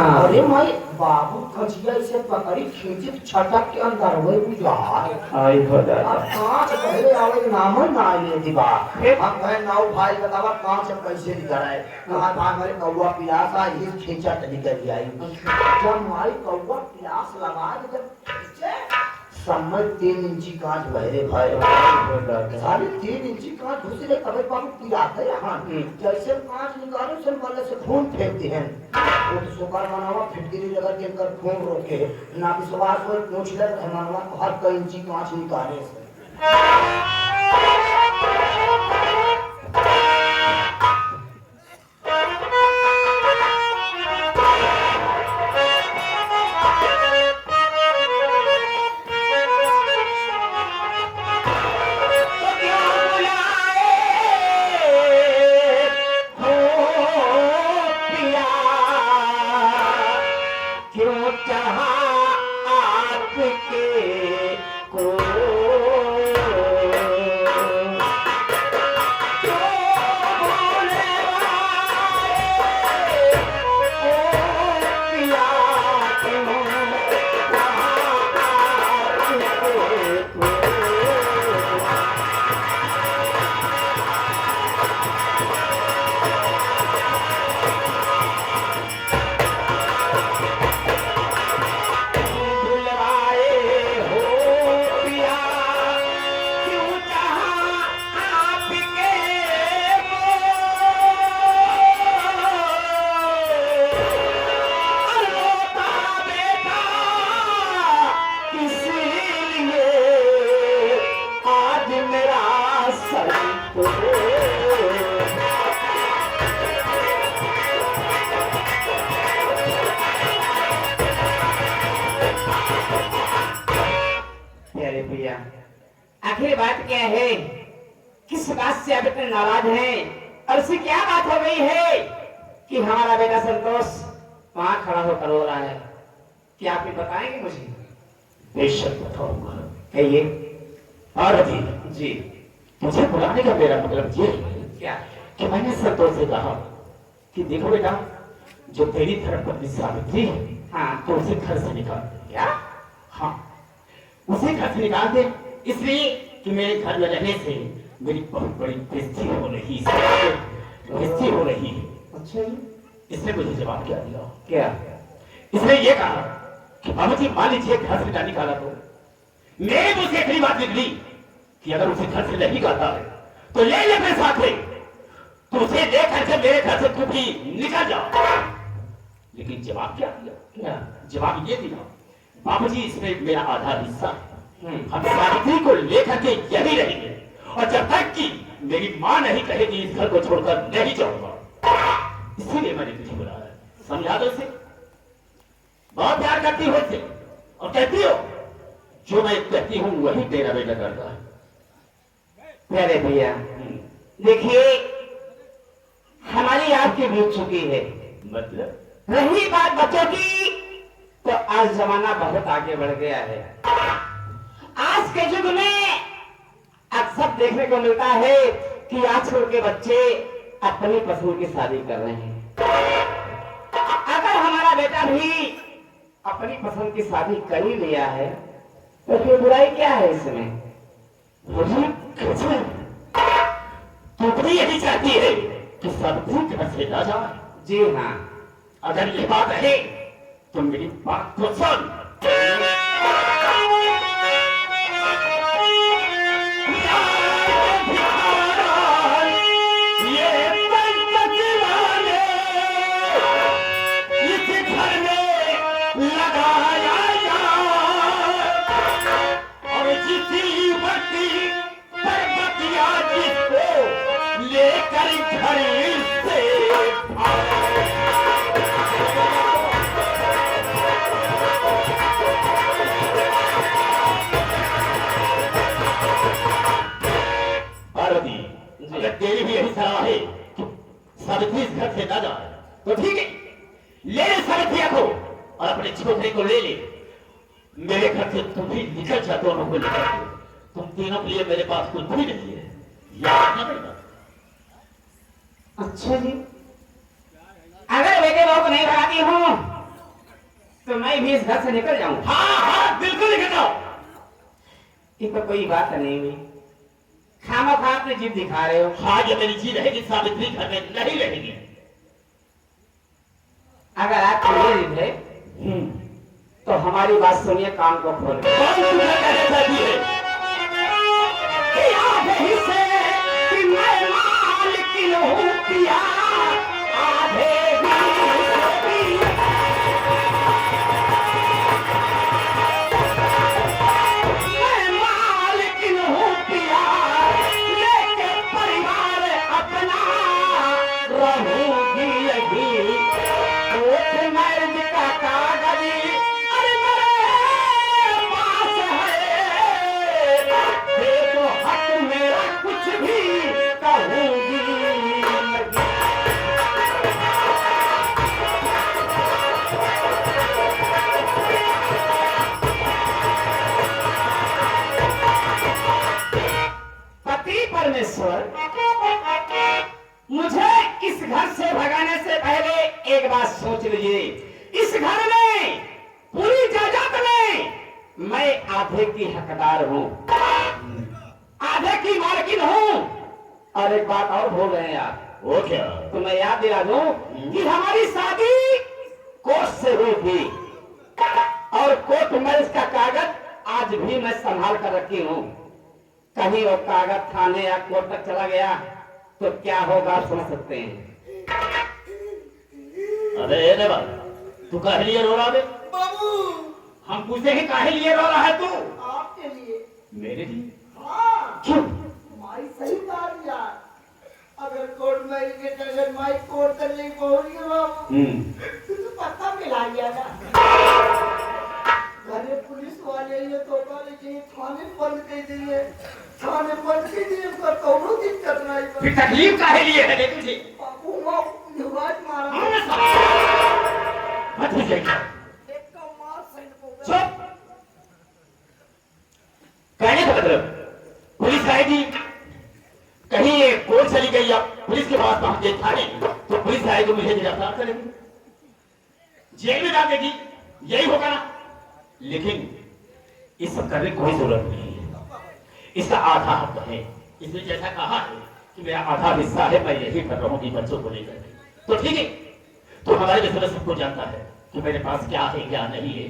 अरे माई बाबू कचिया इसे पकड़ी खींची छटक के अंदर हुए बुझार आई हो दादा कांच पहले आवे नाम ना ले दिबा हम कहे नाउ भाई बतावा कांच कैसे निकले कहा भाई मेरे कौवा पियासा ये खींचा निकल आई जब माई कौवा पियास लगा जब समय 3 इंची कांच बहरे भाई साढ़े 3 इंची कांच घुसे ले तबे बाबू पिराते हां जैसे कांच निकालो सन वाले से खून फेंकते हैं वो तो सुकार मनावा फिटकिरी लगा के इनकर खून रोके ना विश्वास हो पूछ ले मनवा हर कई इंची कांच निकाले से आखिर बात क्या है किस बात से आप इतने नाराज हैं और उससे क्या बात हो गई है कि हमारा बेटा संतोष वहां खड़ा होकर रो रहा है क्या आप बताएंगे मुझे बेशक बताऊंगा कहिए और भी जी मुझे बुलाने का मेरा मतलब ये क्या कि मैंने संतोष से कहा कि देखो बेटा जो तेरी धर्मपत्नी सावित्री है हाँ तो उसे घर से निकाल दे क्या हाँ उसे घर से निकाल दे इसलिए कि मेरे घर में रहने से मेरी बहुत बड़ी बेइज्जती हो रही है बेइज्जती हो रही है अच्छा जी इसने मुझे जवाब क्या दिया क्या इसने ये कहा कि बाबू जी मान लीजिए घर से ना निकाला तो मेरे मुझसे इतनी बात निकली कि अगर उसे घर से नहीं निकालता है तो ले ले मेरे साथ है तो उसे लेकर के मेरे घर से तू भी निकल जाओ लेकिन जवाब क्या दिया क्या जवाब ये दिया बाबूजी इसमें मेरा आधा हिस्सा है हम सावित्री को लेकर के यही रहेंगे और जब तक कि मेरी माँ नहीं कहेगी इस घर को छोड़कर नहीं जाऊंगा इसीलिए मैंने तुझे बुलाया समझा दो इसे बहुत प्यार करती हो इसे और कहती हो जो मैं कहती हूँ वही तेरा बेटा करता है प्यारे भैया देखिए हमारी आपकी बीत चुकी है मतलब रही बात बच्चों की तो आज जमाना बहुत आगे बढ़ गया है आज के युग में अक्सर देखने को मिलता है कि आजकल के बच्चे अपनी पसंद की शादी कर रहे हैं अगर हमारा बेटा भी अपनी पसंद की शादी कर ही लिया है तो फिर बुराई क्या है इसमें मुझे तू भी यही चाहती है कि सब कुछ घर से ना जाए जी हाँ अगर ये बात है तो मेरी बात को सुन तेरी भी यही सलाह है कि सावित्री इस घर से ना जाए तो ठीक है ले ले सावित्री को और अपने छोटे को ले ले मेरे घर से तुम भी निकल जा दोनों को लेकर तुम तीनों के लिए मेरे पास कुछ भी नहीं है याद रखना पड़ेगा अच्छा जी अगर बेटे बहू को नहीं भगाती हूँ तो मैं भी इस घर से निकल जाऊं। हाँ हाँ बिल्कुल निकल जाओ। ये तो कोई बात नहीं हुई, खामोखा अपनी जिद दिखा रहे हो। हाँ ये मेरी जीत रहेगी, सावित्री घर में नहीं रहेगी। अगर आप ये जिद है तो हमारी बात सुनिए, कान को खोल के। कौन तुम्हें कहना चाहती है? कि आधे हिस्से कि मैं मालिकिन हूँ पिया, आधे मैं मालिकिन हूँ पिया, लेके परिवार अपना रहूंगी यही। कोर्ट मैरिज का कागज अरे मेरे पास है, देखो हक मेरा कुछ भी कहूंगी नहीं। पति परमेश्वर, मुझे इस घर से भगाने से पहले एक बात सोच लीजिए। इस घर में पूरी जायदाद में मैं आधे की हकदार हूँ, आधे की मालकिन हूँ। और एक बात और भूल रहे हैं आप। वो क्या? तो मैं याद दिला दूं कि हमारी शादी कोर्ट से हुई थी और कोर्ट मैरिज का कागज आज भी मैं संभाल कर रखी हूँ। कहीं वो कागज थाने या कोर्ट तक चला गया तो क्या होगा आप समझ सकते हैं। अरे ये देवा, तू काहे लिए रो रहा है? बाबू हम पूछते हैं काहे लिए रो रहा है तू? आपके लिए। मेरे लिए? हाँ क्यों? माई सही बात यार, अगर कोर्ट में के अगर माई कोर्ट तक नहीं पहुंच गए बाबू तो पता मिला गया ना। घरे पुलिस वाले ये तो कहे थाने बंद कर दिए, थाने बंद कर दिए उसका कौनो दिक्कत नहीं। फिर तकलीफ काहे लिए है ले तुझे? बाबू वो युवाज मारा मत ही जाइए। एक का मार सही को। चुप। कहने का मतलब पुलिस आएगी, कहीं ये कोर्ट चली गई या पुलिस के पास पहुंच गई थाने, तो पुलिस आएगी मुझे गिरफ्तार करेगी, जेल में डाल देगी, यही होगा ना। लेकिन ये सब करने की कोई जरूरत नहीं है, इसका आधा हक है। इसने जैसा कहा है कि मेरा आधा हिस्सा है, मैं यही कर रहा हूँ बच्चों को लेकर। तो ठीक है, तो हमारे जैसे में सबको जानता है कि मेरे पास क्या है क्या नहीं है।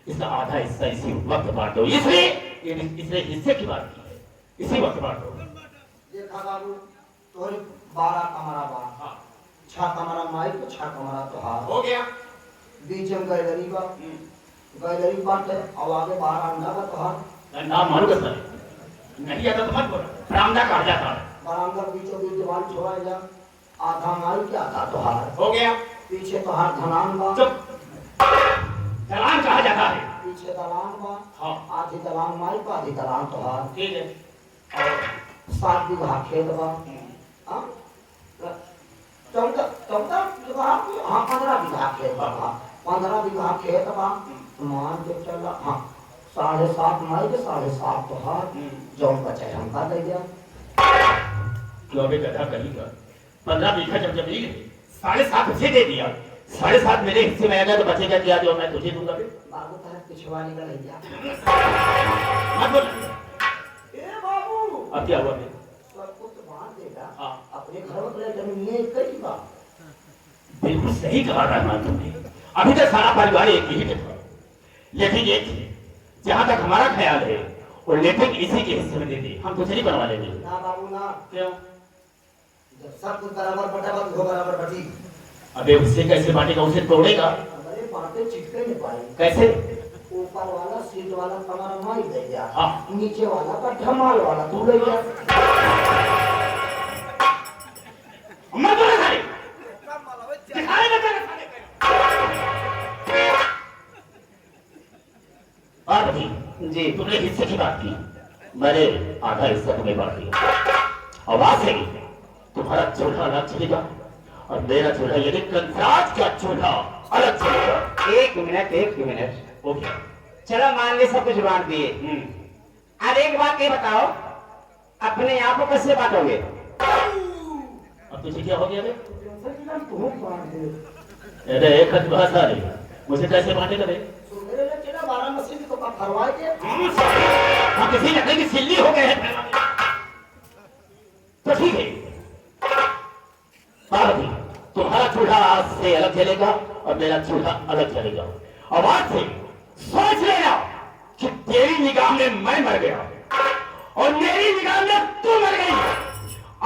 इसका आधा हिस्सा इसी वक्त बांट दो। इसलिए हिस्से की बात की है, इसी वक्त बांट दो। देखा बाबू तोरे 12 कमरा बा, हाँ 6 कमरा माई तो 6 कमरा तोहार। हो गया। बीच में गैलरी बा, गैलरी बात है और आगे 12 अंडा बा तोहार। नाम मालूम है सर? नहीं आता तो मत बोलो, बरामदा कहा जाता है। बरामदा बीचों बीच दीवार छोड़ा जा, आधा माई के आधा तोहार। हो गया। पीछे तोहार धनान बा, चुप। दलान कहा जाता है। पीछे दलान बा, हाँ आधी दलान माई को आधी दलान तोहार। ठीक है। 7 बीघा खेत बा, हाँ 14 बीघा, हाँ 15 बीघा खेत बा, 15 बीघा खेत बा। मान के चला, हाँ 7.5 माई के 7.5 तोहार, जौन बचे हमका दे दिया। क्यों अभी गधा कहीं का 15 बीघा जब जमीन 7.5 उसे दे दिया, 7.5 मेरे हिस्से में आएगा तो बचेगा क्या जो मैं तुझे दूंगा? बाबू तार पिछवाड़ी का लैया। मत बोल। ए बाबू अब क्या हुआ फिर? सब कुछ बांट देगा, हाँ। अपने घर में जमीन ये कई बा। बिल्कुल सही कहा रहमान तुमने। अभी तक सारा परिवार एक ही था, लेकिन एक जहाँ तक हमारा ख्याल है वो लेकिन इसी के हिस्से में दे दी, हम कुछ नहीं बनवा लेंगे। ना बाबू ना, क्यों? जब सब कुछ बराबर बटा बा तो बराबर बटी। अबे उससे कैसे बांटेगा? उसे तोड़ेगा हमारे बातें चिपके नहीं पाई। कैसे? ऊपर वाला सीट वाला कमरा माई दे दिया, हाँ। नीचे वाला का धमाल वाला तू ले गया। मत बोलो सारे, दिखाए ना तेरे सारे। और भी जी तुमने हिस्से की बात की, मैंने आधा हिस्सा तुम्हें बांट दिया। और बात है तुम्हारा चूल्हा अलग चलेगा और मेरा चूल्हा यानी कंसाज का चूल्हा अलग चलेगा। एक मिनट। हो गया। चलो मान ली सब कुछ बांट दिए। अब एक बात ये बताओ, अपने आप को कैसे बांटोगे? अब तुझे क्या हो गया बे? तू बांट दे। अरे एक हद भाषा नहीं, मुझे कैसे बांटे करे? मेरे लड़के ना वाराणसी में तो काम करवाए थे। हाँ किसी लकड़ी की सिल्ली हो गए हैं तो ठीक है। पार्वती तुम्हारा चूल्हा आज से अलग जलेगा और मेरा चूल्हा अलग जलेगा। और आज से सोच लेना कि तेरी निगाह में मैं मर गया और मेरी निगाह में तू मर गई।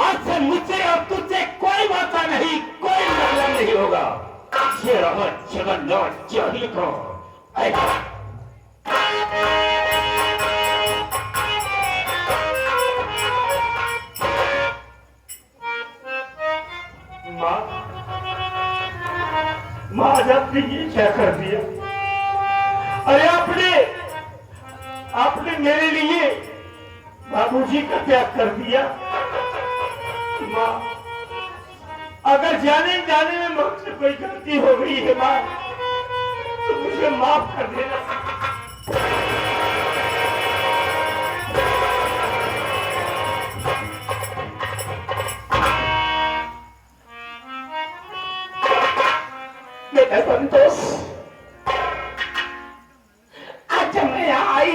आज से मुझसे और तुझसे कोई वास्ता नहीं, कोई मतलब नहीं होगा। ये रहा जगन्नाथ चाहिए को माँ आपने ये क्या कर दिया? अरे आपने मेरे लिए बाबूजी का त्याग कर दिया। माँ अगर जाने में मुझसे कोई गलती हो गई है माँ तो मुझे माफ कर देना। बेटा संतोष, आज जब मैं यहाँ आई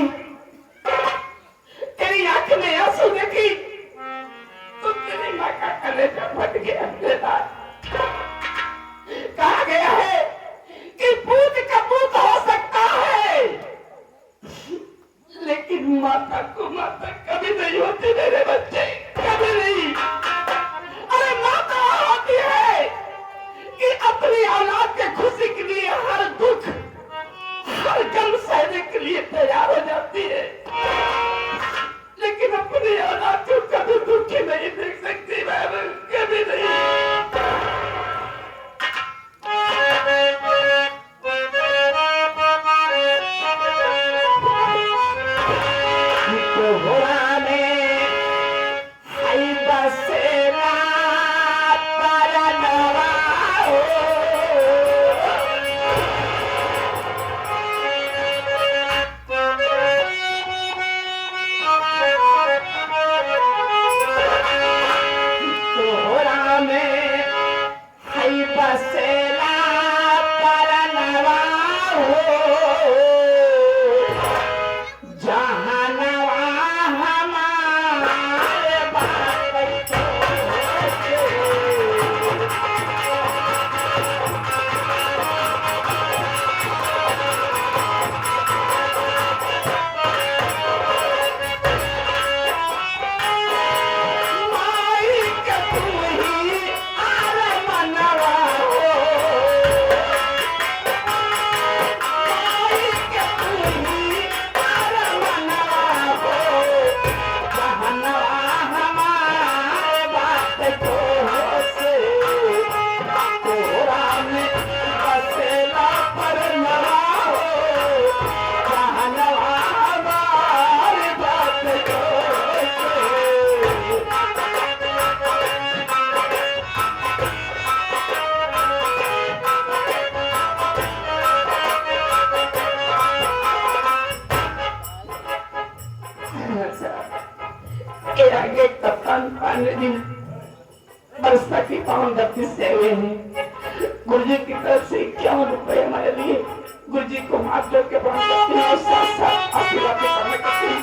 तेरी आंख में आंसू देखी तो तेरी माँ का कलेजा फट गया। बेटा कहा गया है कि पूत का पूत हो सकता है लेकिन माता को माता कभी नहीं होती मेरे बच्चे, कभी नहीं। अरे माता होती है कि अपनी औलाद के खुशी के लिए हर दुख हर गम सहने के लिए तैयार हो जाती है, लेकिन अपनी औलाद को कभी दुखी नहीं देख सकती बहन, कभी नहीं। बरसा की पावन धरती से हुए हैं। गुरुजी की तरफ से 51 रुपए हमारे लिए गुरुजी को माफ करके पावन करती है और साथ साथ आशीर्वाद करने करती है।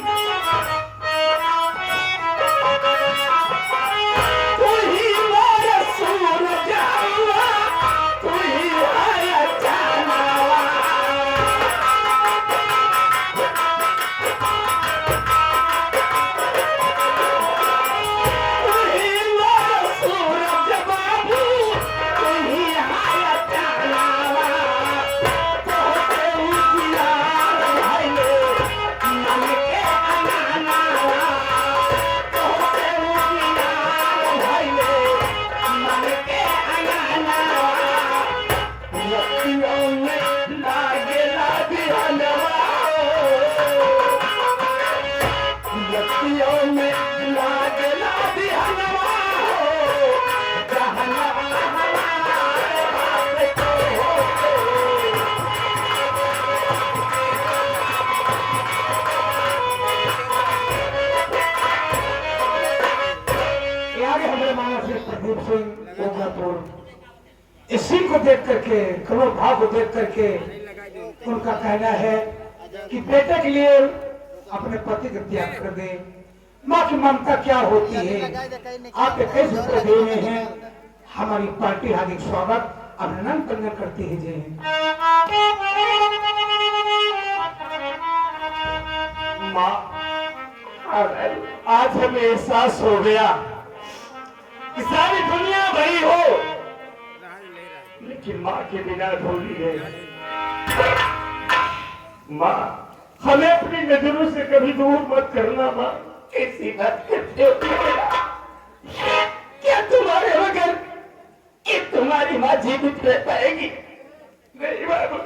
इसी को देख करके, कमल भाव को देख करके उनका कहना है कि बेटे के लिए अपने पति का त्याग कर दे। माँ की ममता क्या होती है, आप 21 रुपए दे रहे हैं। हमारी पार्टी हार्दिक स्वागत अभिनंदन प्रदान करती है। जय हिंद। माँ, आज हमें एहसास हो गया कि सारी दुनिया भरी हो लेकिन माँ के बिना अधूरी है। माँ, हमें अपनी नजरों से कभी दूर मत करना। माँ, कैसी बात करते हो? क्या तुम्हारे बगैर कि तुम्हारी माँ जीवित रह पाएगी? नहीं बाबू,